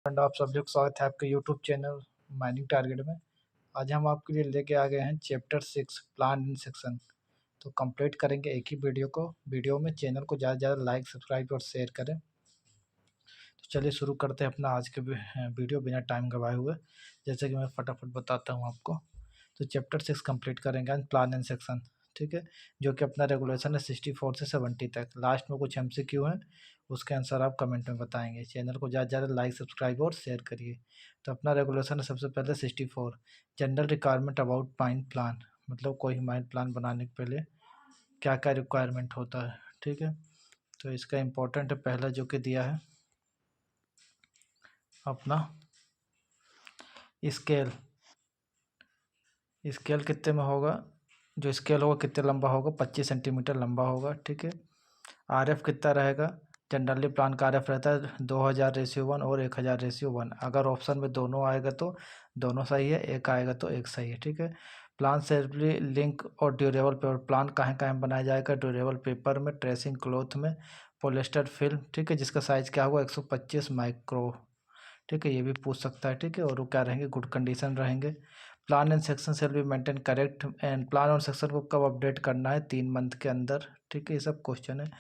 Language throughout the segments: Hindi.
एंड आप सब लोग स्वागत है आपके यूट्यूब चैनल माइनिंग टारगेट में। आज हम आपके लिए लेके आ गए हैं चैप्टर 6 प्लान इन सेक्शन। तो कंप्लीट करेंगे एक ही वीडियो में। चैनल को ज़्यादा से ज़्यादा लाइक सब्सक्राइब और शेयर करें। तो चलिए शुरू करते हैं अपना आज के वीडियो बिना टाइम गवाए हुए। जैसे कि मैं फटाफट बताता हूँ आपको। तो चैप्टर 6 कंप्लीट करेंगे आज प्लान इन सेक्शन, ठीक है, जो कि अपना रेगुलेशन है 64 से 70 तक। लास्ट में कुछ MCQ है, उसके आंसर आप कमेंट में बताएंगे। चैनल को ज़्यादा से ज़्यादा लाइक सब्सक्राइब और शेयर करिए। तो अपना रेगुलेशन है सबसे पहले 64 general requirement about mind plan, मतलब कोई माइंड प्लान बनाने के पहले क्या क्या रिक्वायरमेंट होता है, ठीक है। तो इसका इम्पोर्टेंट है पहला जो कि दिया है अपना स्केल कितने में होगा, जो स्केल होगा कितने लंबा होगा, 25 सेंटीमीटर लंबा होगा, ठीक है। RF कितना रहेगा, जनरली प्लान का RF रहता है 2000:1 और 1000:1। अगर ऑप्शन में दोनों आएगा तो दोनों सही है, एक आएगा तो एक सही है, ठीक है। प्लान सेफली लिंक और ड्यूरेबल पेपर, प्लान कहाँ कहाँ बनाया जाएगा, ड्यूरेबल पेपर में, ट्रेसिंग क्लॉथ में, पॉलिएस्टर फिल्म, ठीक है, जिसका साइज क्या होगा 125 माइक्रो, ठीक है, ये भी पूछ सकता है, ठीक है। और वो क्या रहेंगे, गुड कंडीशन रहेंगे। Plan and section shall be maintain correct, and plan और सेक्शन को कब अपडेट करना है, 3 मंथ के अंदर, ठीक है, ये सब क्वेश्चन है।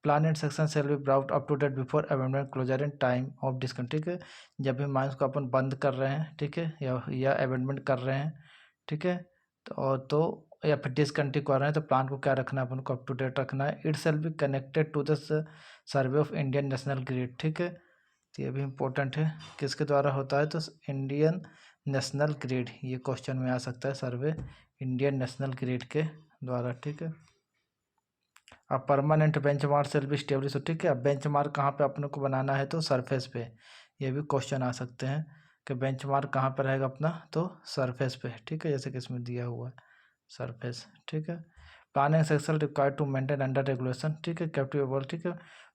Plan and section shall be brought up to date before amendment closure and time of discontinuance, ठीक है। जब भी माइंस को अपन बंद कर रहे हैं, ठीक है, या अमेंडमेंट कर रहे हैं, ठीक है, तो या फिर डिसकंटिन्यू कर रहे हैं, तो प्लान को क्या रखना है, अपन को अप टू डेट रखना है। It shall be connected to the survey of Indian national grid, ठीक है। तो ये भी इम्पोर्टेंट है, किसके द्वारा होता है, तो इंडियन नेशनल ग्रिड, ये क्वेश्चन में आ सकता है, सर्वे इंडियन नेशनल ग्रिड के द्वारा, ठीक है। अब परमानेंट बेंचमार्क सेल भी स्टेब्लिश हो, ठीक है। अब बेंचमार्क कहाँ पे अपने को बनाना है, तो सरफेस पे, ये भी क्वेश्चन आ सकते हैं कि बेंचमार्क कहाँ पर रहेगा अपना, तो सरफेस पे, ठीक है, जैसे कि इसमें दिया हुआ है सरफेस, ठीक है। Planning section required to maintain under regulation, ठीक है, कैप्टिवेबल, ठीक है।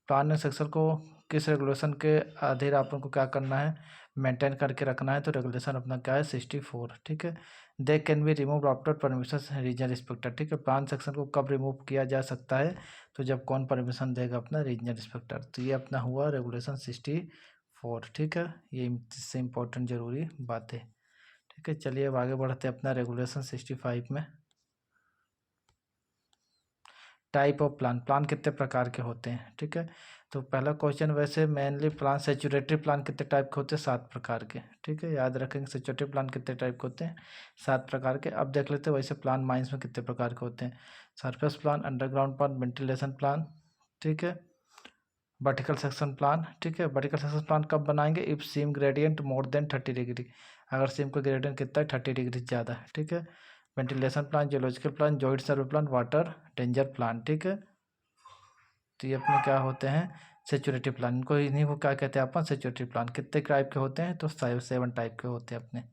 प्लानिंग सेक्शन को किस रेगुलेशन के अधीन अपन को क्या करना है, मेंटेन करके रखना है, तो रेगुलेशन अपना क्या है 64, ठीक है। They can be remove after permission regional inspector, ठीक है। प्लान सेक्शन को कब रिमूव किया जा सकता है, तो जब कौन परमिशन देगा, अपना रीजनल इंस्पेक्टर। तो ये अपना हुआ रेगुलेशन 64, ठीक है। ये इससे इम्पोर्टेंट जरूरी बातें, ठीक है। चलिए अब आगे बढ़ते हैं अपना रेगुलेशन 65 में। टाइप ऑफ प्लान कितने प्रकार के होते हैं, ठीक है। तो पहला क्वेश्चन, वैसे मेनली प्लान सेचुरेटरी प्लान कितने टाइप के होते हैं, 7 प्रकार के, ठीक है, याद रखेंगे। सेचुरेटरी प्लान कितने टाइप के होते हैं, 7 प्रकार के। अब देख लेते हैं वैसे प्लान माइंस में कितने प्रकार के होते हैं। Surface plan, underground plan, ventilation plan, ठीक है, वर्टिकल सेक्शन प्लान, ठीक है। वर्टिकल सेक्शन प्लान कब बनाएंगे, if seam gradient more than 30 degree, अगर सीम का ग्रेडियंट कितना है 30 डिग्री ज़्यादा है, ठीक है। Ventilation plan, geological plan, joint survey plan, water danger plan, ठीक है। तो ये अपने क्या होते हैं, सेचुरिटी प्लान, इनको इन्हीं को क्या कहते हैं अपन, सेचुरिटी प्लान। कितने टाइप के होते हैं, तो 7 टाइप के होते हैं अपने,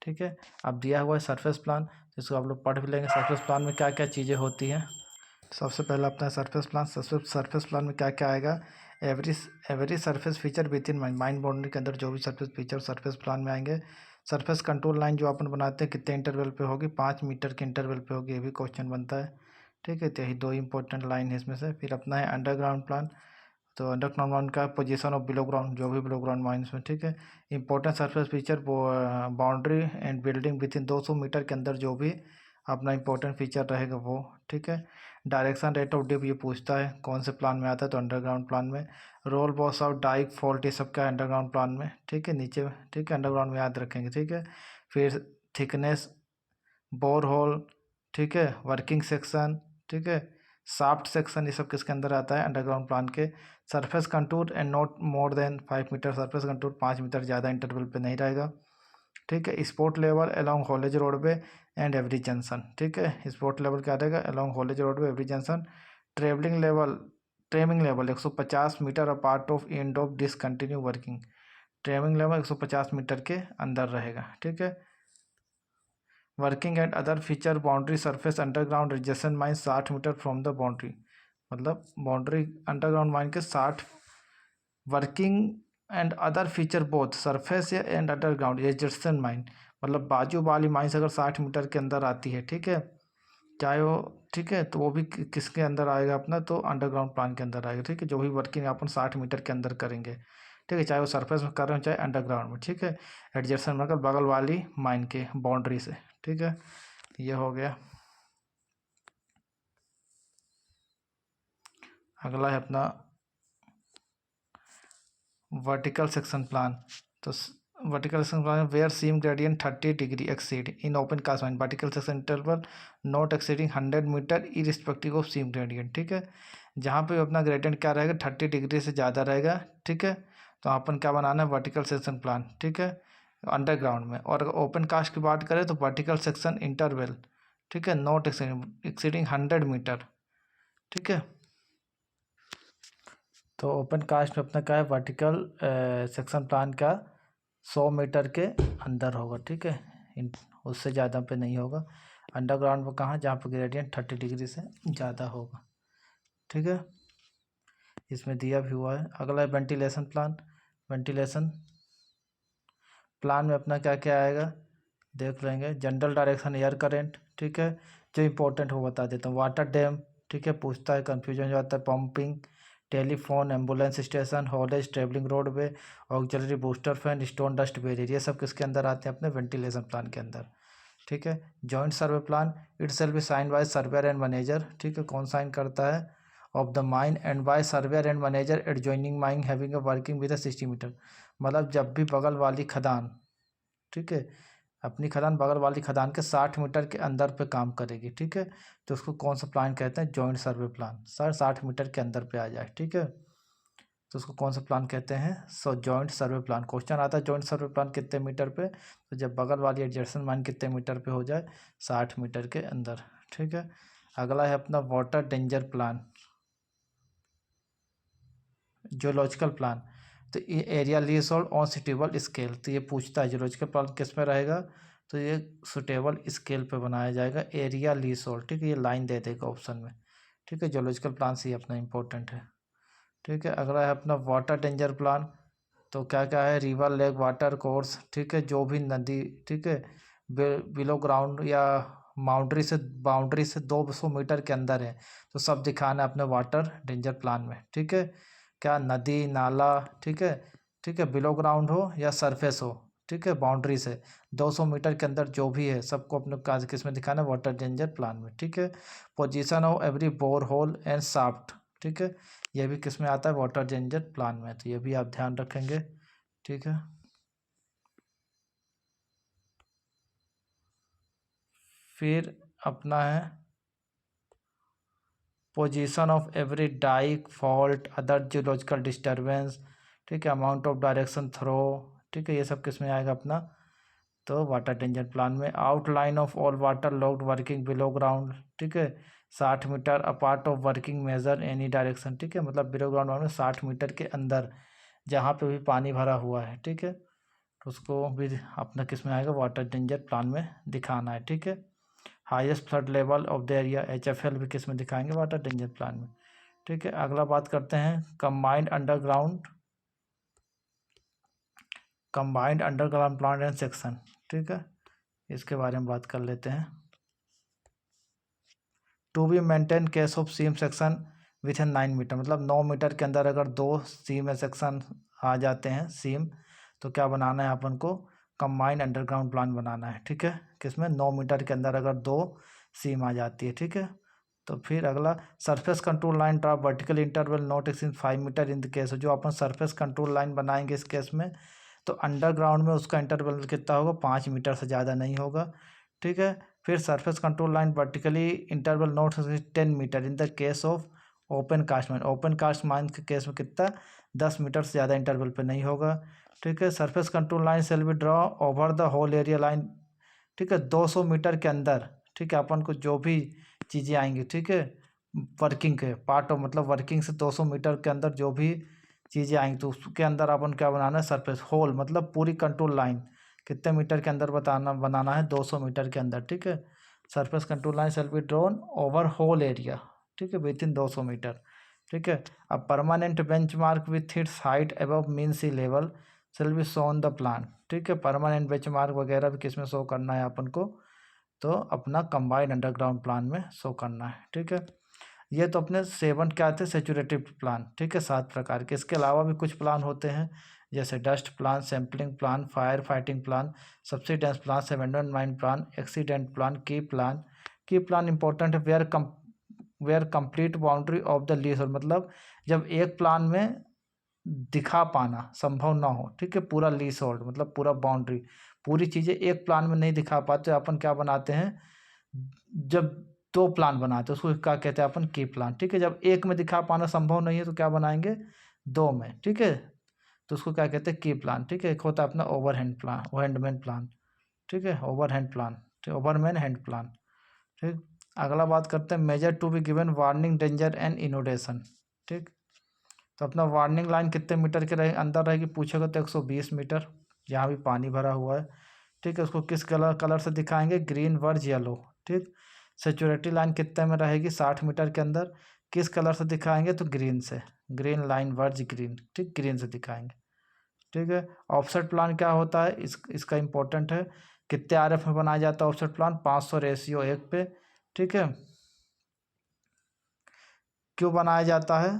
ठीक है। अब दिया हुआ है सरफेस प्लान, जिसको आप लोग पढ़ भी लेंगे। सरफेस प्लान में क्या क्या चीज़ें होती हैं, सबसे पहला अपना सरफेस प्लान। सरफेस प्लान में क्या क्या आएगा, every every surface feature with in mind boundary के अंदर जो भी सरफेस फीचर सरफेस प्लान में आएंगे। सरफेस कंट्रोल लाइन जो अपन बनाते हैं कितने इंटरवल पे होगी, 5 मीटर के इंटरवल पे होगी, ये भी क्वेश्चन बनता है, ठीक है। तो यही 2 इंपॉर्टेंट लाइन है इसमें से। फिर अपना है अंडरग्राउंड प्लान, तो अंडरग्राउंड माइन का पोजीशन ऑफ बिलो ग्राउंड, जो भी बिलो ग्राउंड माइंस में, ठीक है। Important surface feature, boundary and building within 200 metre के अंदर जो भी अपना इंपॉर्टेंट फीचर रहेगा वो, ठीक है। डायरेक्शन रेट ऑफ डिप, ये पूछता है कौन से प्लान में आता है, तो अंडरग्राउंड प्लान में। Roll boss of dyke fault, ये सब क्या है अंडरग्राउंड प्लान में, ठीक है, नीचे, ठीक है, अंडरग्राउंड में याद रखेंगे, ठीक है। फिर थिकनेस, बोर होल, ठीक है, वर्किंग सेक्शन, ठीक है, शाफ्ट सेक्शन, ये सब किसके अंदर आता है, अंडरग्राउंड प्लान के। Surface contour and not more than 5 meter, surface contour 5 meter ज़्यादा इंटरवल पे नहीं रहेगा, ठीक है। Spot level along haulage roadway and every junction, ठीक है, स्पोर्ट लेवल क्या रहेगा, along haulage roadway every junction. Tramming level 150 meter apart of end of discontinue working, tramming level 150 meter के अंदर रहेगा, ठीक है। Working and other feature boundary surface underground adjacent mine 60 metre from the boundary, मतलब बाउंड्री अंडरग्राउंड माइन के 60। Working and other feature both surface and underground adjacent mine, मतलब बाजू वाली माइंस अगर 60 मीटर के अंदर आती है, ठीक है, चाहे वो, ठीक है, तो वो भी किसके अंदर आएगा अपना, तो अंडरग्राउंड प्लान के अंदर आएगा, ठीक है। जो भी वर्किंग अपन 60 मीटर के अंदर करेंगे, ठीक है, चाहे वो सरफेस में कर रहे हो चाहे अंडरग्राउंड में। ठीक है, एडजेसेंट मतलब बगल वाली माइन के बाउंड्री से। ठीक है, ये हो गया। अगला है अपना वर्टिकल सेक्शन प्लान। तो vertical section plan where seam gradient 30 degree exceed in open cast mine vertical section interval not exceeding 100 metre irrespective of seam gradient. ठीक है, जहाँ पे अपना ग्रेडियंट क्या रहेगा 30 डिग्री से ज़्यादा रहेगा। ठीक है, तो अपन क्या बनाना है वर्टिकल सेक्शन प्लान। ठीक है, अंडरग्राउंड में। और अगर ओपन कास्ट की बात करें तो वर्टिकल सेक्शन इंटरवल, ठीक है, नॉट एक्सीडिंग 100 मीटर। ठीक है, तो ओपन कास्ट में अपना क्या है वर्टिकल सेक्शन प्लान का 100 मीटर के अंदर होगा। ठीक है, उससे ज़्यादा पे नहीं होगा। अंडरग्राउंड में कहाँ, जहाँ पे ग्रेडियंट 30 डिग्री से ज़्यादा होगा। ठीक है, इसमें दिया भी हुआ है। अगला है वेंटिलेशन प्लान। वेंटिलेशन प्लान में अपना क्या क्या आएगा देख लेंगे। General direction air current. ठीक है, जो इंपॉर्टेंट हो बता देता हूँ। वाटर डैम, ठीक है, पूछता है, कन्फ्यूजन हो जाता है। Pumping, telephone, ambulance station, haulage, travelling roadway, auxiliary booster fan, stone dust barrier, ये सब किसके अंदर आते हैं अपने वेंटिलेशन प्लान के अंदर। ठीक है, joint survey plan it shall be sign by surveyor and manager. ठीक है, कौन साइन करता है of the mine and by surveyor and manager adjoining mine having a working with 60 metre. मतलब जब भी बगल वाली खदान, ठीक है, अपनी खदान बगल वाली खदान के 60 मीटर के अंदर पे काम करेगी। ठीक है, तो उसको कौन सा प्लान कहते हैं, joint survey plan. Sir 60 metre के अंदर पे आ जाए। ठीक है, तो उसको कौन सा प्लान कहते हैं, जॉइंट सर्वे प्लान। क्वेश्चन आता है जॉइंट सर्वे प्लान कितने मीटर पे, तो जब बगल वाली एडजेसेंट माइन कितने मीटर पे हो जाए, 60 मीटर के अंदर। ठीक है, अगला है अपना water danger plan, geological plan. तो ये area leasehold on suitable scale. तो ये पूछता है जियोलॉजिकल प्लान किस में रहेगा, तो ये सुटेबल स्केल पे बनाया जाएगा, एरिया लीजहोल्ड। ठीक है, ये लाइन दे देगा ऑप्शन में। ठीक है, जियोलॉजिकल प्लान से ही अपना इंपॉर्टेंट है। ठीक है, अगला है अपना वाटर डेंजर प्लान। तो क्या क्या है, रिवर, लेक, वाटर कोर्स। ठीक है, जो भी नदी, ठीक है, बिलो ग्राउंड या बाउंड्री से 200 मीटर के अंदर है, तो सब दिखाना है अपने वाटर डेंजर प्लान में। ठीक है, क्या नदी, नाला, ठीक है, ठीक है, बिलो ग्राउंड हो या सरफेस हो, ठीक है, बाउंड्री से 200 मीटर के अंदर जो भी है सबको अपने काज किस में दिखाना है, वाटर डेंजर प्लान में। ठीक है, position of every bore hole and shaft. ठीक है, ये भी किस में आता है, वाटर डेंजर प्लान में। तो ये भी आप ध्यान रखेंगे। ठीक है, फिर अपना है position of every dyke, fault, other geological disturbance. ठीक है, अमाउंट ऑफ डायरेक्शन थ्रो। ठीक है, ये सब किस में आएगा अपना, तो वाटर डेंजर प्लान में। Outline of all water logged working below ground. ठीक है, 60 metre apart of working measure any direction. ठीक है, मतलब बिलो ग्राउंड में 60 मीटर के अंदर जहाँ पे भी पानी भरा हुआ है। ठीक है, तो उसको भी अपना किस में आएगा, वाटर डेंजर प्लान में दिखाना है। ठीक है, highest flood level of the area, HFL भी किस में दिखाएंगे, वाटर डेंजर प्लान में। ठीक है, अगला बात करते हैं combined underground plan and section. ठीक है, इसके बारे में बात कर लेते हैं। To be maintain case of seam section within 9 metre, मतलब 9 मीटर के अंदर अगर 2 सीम सेक्शन आ जाते हैं सीम, तो क्या बनाना है अपन को, कंबाइंड अंडरग्राउंड प्लान बनाना है। ठीक है, किसमें 9 मीटर के अंदर अगर 2 सीम आ जाती है। ठीक है, तो फिर अगला surface control line draw vertical interval not exceed 5 metre in the case, जो अपन सरफेस कंट्रोल लाइन बनाएंगे इस केस में, तो अंडरग्राउंड में उसका इंटरवल कितना होगा, 5 मीटर से ज़्यादा नहीं होगा। ठीक है, फिर surface control line vertically interval not 10 metre in the case of open cast mine. Open cast mine के केस में कितना, 10 मीटर से ज़्यादा इंटरवल पे नहीं होगा। ठीक है, surface control line shall be draw over the whole area line. ठीक है, 200 मीटर के अंदर। ठीक है, अपन को जो भी चीज़ें आएंगी, ठीक है, वर्किंग के पार्ट ऑफ, मतलब वर्किंग से 200 मीटर के अंदर जो भी चीज़ें आएंगी, तो उसके अंदर अपन क्या बनाना है, सरफेस होल, मतलब पूरी कंट्रोल लाइन कितने मीटर के अंदर बनाना है, 200 मीटर के अंदर। ठीक है, surface control line shall be drawn over whole area. ठीक है, विद इन 200 मीटर। ठीक है, अब permanent benchmark with its height above mean sea level shall be shown the plan. ठीक है, परमानेंट बेंचमार्क वगैरह भी किस में शो करना है अपन को, तो अपना कंबाइंड अंडरग्राउंड प्लान में शो करना है। ठीक है, ये तो अपने 7 क्या थे, सेचुरेटिव प्लान। ठीक है, 7 प्रकार के। इसके अलावा भी कुछ प्लान होते हैं जैसे dust plan, sampling plan, fire fighting plan, subsidence plan, abandon mine plan, accident plan, key plan. Key plan important है where complete boundary of the lease, और मतलब जब एक प्लान में दिखा पाना संभव ना हो, ठीक है, पूरा लीज होल्ड मतलब पूरा बाउंड्री, पूरी चीज़ें एक प्लान में नहीं दिखा पाते, अपन क्या बनाते हैं, जब दो प्लान बनाते हैं उसको क्या कहते हैं अपन, की प्लान, ठीक है। जब एक में दिखा पाना संभव नहीं है तो क्या बनाएंगे, दो में, ठीक है, तो उसको क्या कहते हैं, की प्लान, ठीक है। एक होता है अपना ओवरहैंड प्लान, हैंडमैन प्लान, ठीक है, ओवरहैंड प्लान, ठीक, ओवरमैन हैंड प्लान, ठीक। अगला बात करते हैं measure to be given warning, danger and inundation, ठीक। तो अपना वार्निंग लाइन कितने मीटर के अंदर रहेगी पूछेगा, तो 120 मीटर, जहाँ भी पानी भरा हुआ है, ठीक है। उसको किस कलर से दिखाएंगे, ग्रीन वर्ज येलो, ठीक। सिक्योरिटी लाइन कितने में रहेगी, 60 मीटर के अंदर, किस कलर से दिखाएंगे, तो ग्रीन से, ग्रीन लाइन वर्ज ग्रीन, ठीक, ग्रीन से दिखाएंगे, ठीक है। ऑफसेट प्लान क्या होता है, इसका इंपॉर्टेंट है, कितने आरएफ में बनाया जाता है ऑफसेट प्लान, 500:1 पे, ठीक है। क्यों बनाया जाता है,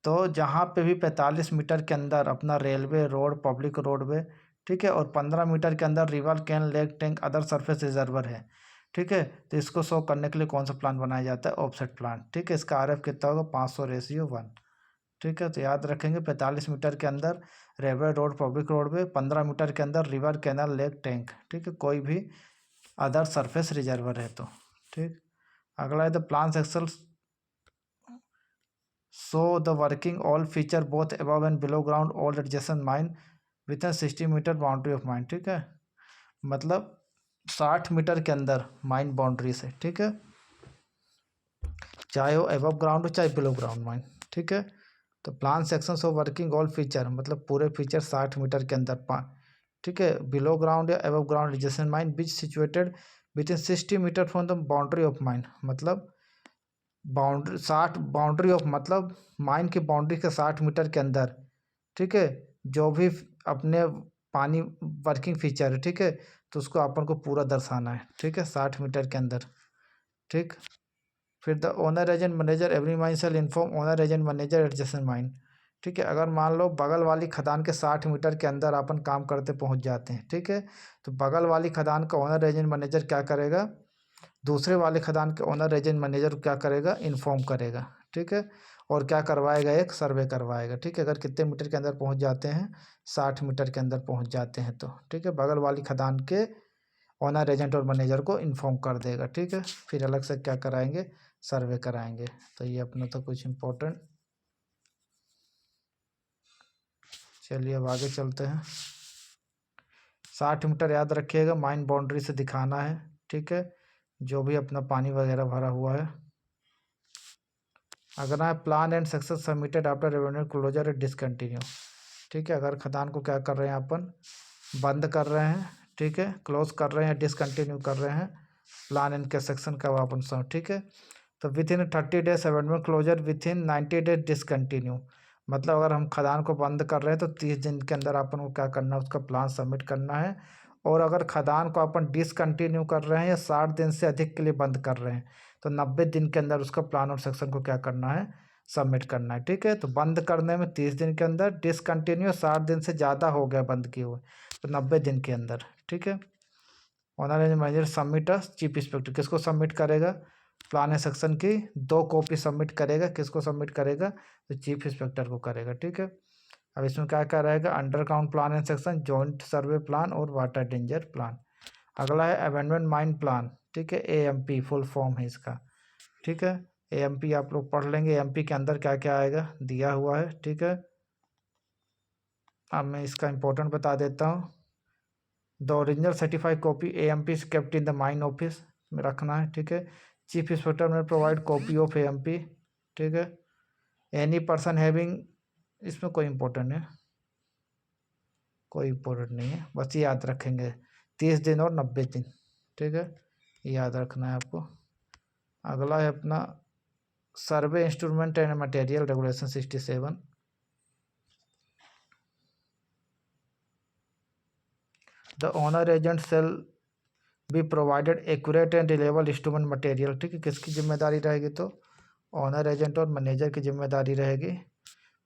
तो जहाँ पे भी 45 मीटर के अंदर अपना रेलवे रोड, पब्लिक रोडवे, ठीक है, और 15 मीटर के अंदर river, can, lake, tank, other surface reservoir है, ठीक है, तो इसको शो करने के लिए कौन सा प्लान बनाया जाता है, ऑफसेट प्लान, ठीक है। इसका आरएफ कितना होगा, 500:1, ठीक है। तो याद रखेंगे 45 मीटर के अंदर railway road, public roadway, 15 metre के अंदर रिवर, कैनल, लेक, टैंक, ठीक है, कोई भी अदर सरफेस रिजर्वर है तो, ठीक। अगला है the plan section so the working all feature both above and below ground all adjacent mine within 60 metre boundary of mine, ठीक है, मतलब 60 मीटर के अंदर माइन बाउंड्री से, ठीक है, चाहे वो एबव ग्राउंड हो चाहे बिलो ग्राउंड माइन, ठीक है। तो plan section of working all feature मतलब पूरे फीचर 60 मीटर के अंदर, ठीक है, बिलो ग्राउंड या एबव ग्राउंड एडजेसेंट माइन बीच situated within 60 metre from the boundary of mine, मतलब बाउंड्री 60 बाउंड्री ऑफ मतलब माइन की बाउंड्री के 60 मीटर के अंदर, ठीक है, जो भी अपने पानी वर्किंग फीचर है, ठीक है, तो उसको अपन को पूरा दर्शाना है, ठीक है, 60 मीटर के अंदर, ठीक। फिर the owner agent manager every mine shall inform owner agent manager adjacent mine, ठीक है। अगर मान लो बगल वाली खदान के 60 मीटर के अंदर अपन काम करते पहुंच जाते हैं, ठीक है, तो बगल वाली खदान का ओनर एजेंट मैनेजर क्या करेगा, दूसरे वाले खदान के ओनर एजेंट मैनेजर क्या करेगा, इन्फॉर्म करेगा, ठीक है, और क्या करवाएगा, एक सर्वे करवाएगा, ठीक है। अगर कितने मीटर के अंदर पहुंच जाते हैं, 60 मीटर के अंदर पहुंच जाते हैं तो, ठीक है, बगल वाली खदान के ओनर एजेंट और मैनेजर को इन्फॉर्म कर देगा, ठीक है। फिर अलग से क्या कराएंगे, सर्वे कराएंगे। तो ये अपना तो कुछ इम्पोर्टेंट, चलिए अब आगे चलते हैं। 60 मीटर याद रखिएगा, माइन बाउंड्री से दिखाना है, ठीक है, जो भी अपना पानी वगैरह भरा हुआ है। अगर है plan and sections submitted after revenue closure discontinue, ठीक है, अगर खदान को क्या कर रहे हैं अपन, बंद कर रहे हैं, ठीक है, क्लोज कर रहे हैं, डिसकंटिन्यू कर रहे हैं, प्लान एंड के सेक्शन का अपन सब, ठीक है। तो within 30 days abandonment closure, within 90 days discontinue, मतलब अगर हम खदान को बंद कर रहे हैं तो 30 दिन के अंदर अपन को क्या करना है, उसका प्लान सबमिट करना है। और अगर खदान को अपन डिसकंटिन्यू कर रहे हैं या 60 दिन से अधिक के लिए बंद कर रहे हैं तो 90 दिन के अंदर उसका प्लान और सेक्शन को क्या करना है, सबमिट करना है, ठीक है। तो बंद करने में 30 दिन के अंदर, डिसकंटिन्यू 60 दिन से ज़्यादा हो गया बंद किए हुए तो 90 दिन के अंदर, ठीक है। Owner and manager submit chief inspector, किसको सबमिट करेगा, प्लान एंड सेक्शन की 2 कॉपी सबमिट करेगा, किसको सबमिट करेगा, तो चीफ इंस्पेक्टर को करेगा, ठीक है। अब इसमें क्या क्या रहेगा, underground plan and section, joint survey plan और वाटर डेंजर प्लान। अगला है अबैंडमेंट माइन प्लान, ठीक है, एएमपी फुल फॉर्म है इसका, ठीक है। एएमपी आप लोग पढ़ लेंगे, एएमपी के अंदर क्या क्या आएगा दिया हुआ है, ठीक है। अब मैं इसका इंपॉर्टेंट बता देता हूँ। The original certified copy AMP is kept in the mine office में रखना है, ठीक है। चीफ इंस्पेक्टर में प्रोवाइड कॉपी ऑफ एएमपी, ठीक है। एनी पर्सन हैविंग, इसमें कोई इंपॉर्टेंट है, कोई इंपॉर्टेंट नहीं है, बस ये याद रखेंगे 30 दिन और 90 दिन, ठीक है, याद रखना है आपको। अगला है अपना survey instrument and material regulation 67। The owner agent shall be provided accurate and reliable instrument material, ठीक है, किसकी जिम्मेदारी रहेगी, तो ओनर एजेंट और मैनेजर की जिम्मेदारी रहेगी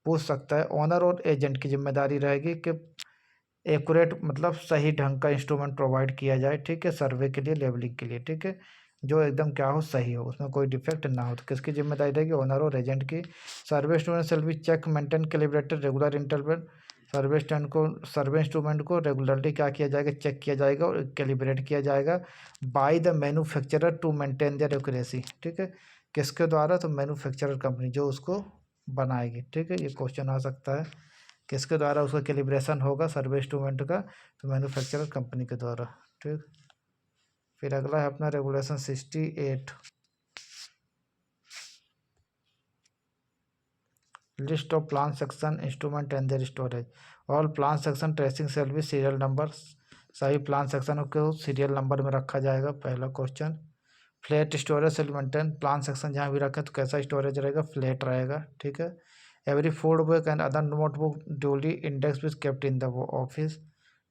पूछ सकता है। ओनर और एजेंट की जिम्मेदारी रहेगी कि एक्यूरेट मतलब सही ढंग का इंस्ट्रूमेंट प्रोवाइड किया जाए, ठीक है, सर्वे के लिए, लेवलिंग के लिए, ठीक है, जो एकदम क्या हो, सही हो, उसमें कोई डिफेक्ट ना हो। तो किसकी जिम्मेदारी रहेगी? ओनर और एजेंट की। Survey instrument shall be check maintain calibrated regular interval. Survey instrument को रेगुलरली क्या किया जाएगा? चेक किया जाएगा और कैलिब्रेट किया जाएगा by the manufacturer to maintain their accuracy, ठीक है, किसके द्वारा? तो मैन्युफैक्चरर कंपनी जो उसको बनाएगी, ठीक है, ये क्वेश्चन आ सकता है, किसके द्वारा उसका कैलिब्रेशन होगा सर्वे इंस्ट्रूमेंट का? तो मैन्युफैक्चरर कंपनी के द्वारा, ठीक। फिर अगला है अपना regulation 68, list of plan section instrument and their storage. All plan section tracing shall भी सीरियल नंबर, सभी प्लान सेक्शनों को सीरियल नंबर में रखा जाएगा, पहला question. Flat storage shall maintain, plan section जहाँ भी रखे तो कैसा स्टोरेज रहेगा? फ्लैट रहेगा, ठीक है। Every food book and other notebook duly index which kept in the office,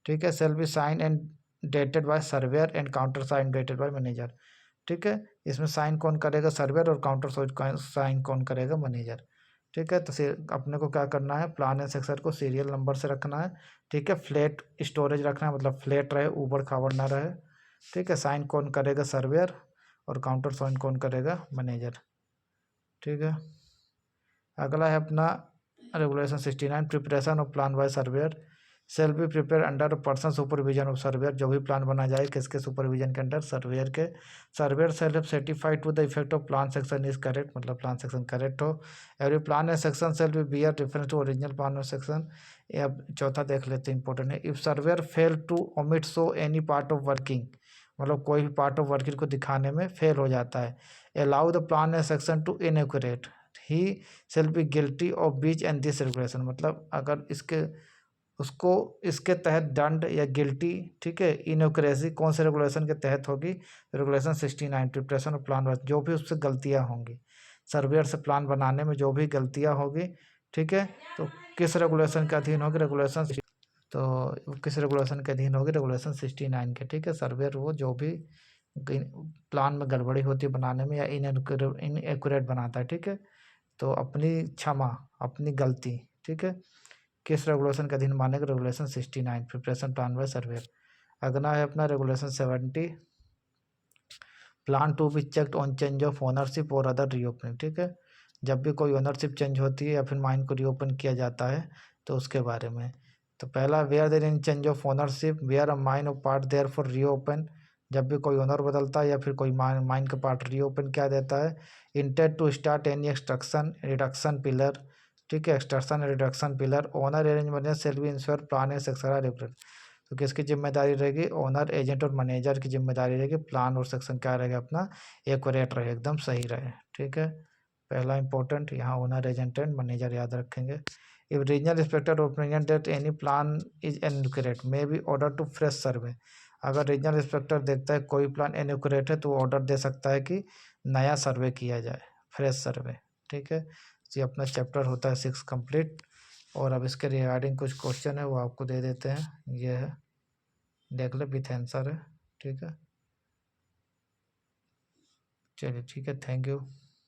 ठीक है। Shall be sign and dated by surveyor and counter sign dated by manager, ठीक है। इसमें साइन कौन करेगा? सर्वेयर, और काउंटर साइन कौन करेगा? मैनेजर, ठीक है। तो अपने को क्या करना है? प्लान एंड सेक्शन को सीरियल नंबर से रखना है, ठीक है। फ्लैट स्टोरेज रखना है, मतलब फ्लैट रहे, ऊबड़ खाबड़ ना रहे, ठीक है। साइन कौन करेगा? सर्वेयर, और काउंटर साइन कौन करेगा? मैनेजर, ठीक है। अगला है अपना regulation 69, preparation of plan by surveyor. Shall be prepare under person supervision of surveyor, जो भी प्लान बना जाए किसके सुपरविजन के अंडर? सर्वेयर के। Surveyor shall have certified to the effect of plan section is correct, मतलब प्लान सेक्शन करेक्ट हो। Every plan and section shall be bear reference to original plan और सेक्शन। ये अब चौथा देख लेते हैं, इंपॉर्टेंट है। If surveyor fail to omit so any part of working, मतलब कोई भी पार्ट ऑफ वर्किंग को दिखाने में फेल हो जाता है, allow the plan and section two inaccurate, he shall be guilty of beach and this regulation, मतलब अगर उसको इसके तहत दंड या गिल्टी, ठीक है, इनोक्रेसी कौन से रेगुलेशन के तहत होगी? रेगुलेशन 69, प्रिपरेशन ऑफ प्लान, जो भी उससे गलतियां होंगी, सर्वेयर से प्लान बनाने में जो भी गलतियां होगी, ठीक है, तो किस रेगुलेशन के अधीन होगी? रेगुलेशन, तो किस रेगुलेशन के अधीन होगी? रेगुलेशन 69 के, ठीक है। सर्वेयर वो जो भी प्लान में गड़बड़ी होती है बनाने में या इनएक्यूरेट बनाता है, ठीक है, तो अपनी क्षमा, अपनी गलती, ठीक है, किस रेगुलेशन के अधीन मानेगा? Regulation 69, preparation plan by surveyor. अगला है अपना regulation 70, plan to be checked on change of ownership और अदर रीओपनिंग, ठीक है, जब भी कोई ओनरशिप चेंज होती है या फिर माइन को रीओपन किया जाता है तो उसके बारे में। तो पहला, where there in change of ownership where a mine of part there for reopen, जब भी कोई ओनर बदलता है या फिर कोई माइन का पार्ट रीओपन किया देता है। Intent to start any extraction reduction pillar, ठीक है, extraction reduction pillar, owner arrangement shall be ensure plan and section regulate. तो किसकी जिम्मेदारी रहेगी? ओनर, एजेंट और मैनेजर की जिम्मेदारी रहेगी, प्लान और सेक्शन क्या रहेगा अपना? एक्यूरेट रहे, एकदम सही रहे, ठीक है। पहला इंपॉर्टेंट यहाँ ओनर, एजेंट एंड मैनेजर याद रखेंगे। If regional inspector opinion that any plan is inaccurate may be order to fresh survey, अगर रीजनल इंस्पेक्टर देखता है कोई प्लान इनएक्यूरेट है तो वो ऑर्डर दे सकता है कि नया सर्वे किया जाए, फ्रेश सर्वे, ठीक है। ये अपना चैप्टर होता है 6 कंप्लीट। और अब इसके रिगार्डिंग कुछ क्वेश्चन है वो आपको दे देते हैं, ये है, देख ले, विथ आंसर है, ठीक है। चलिए ठीक है, थैंक यू।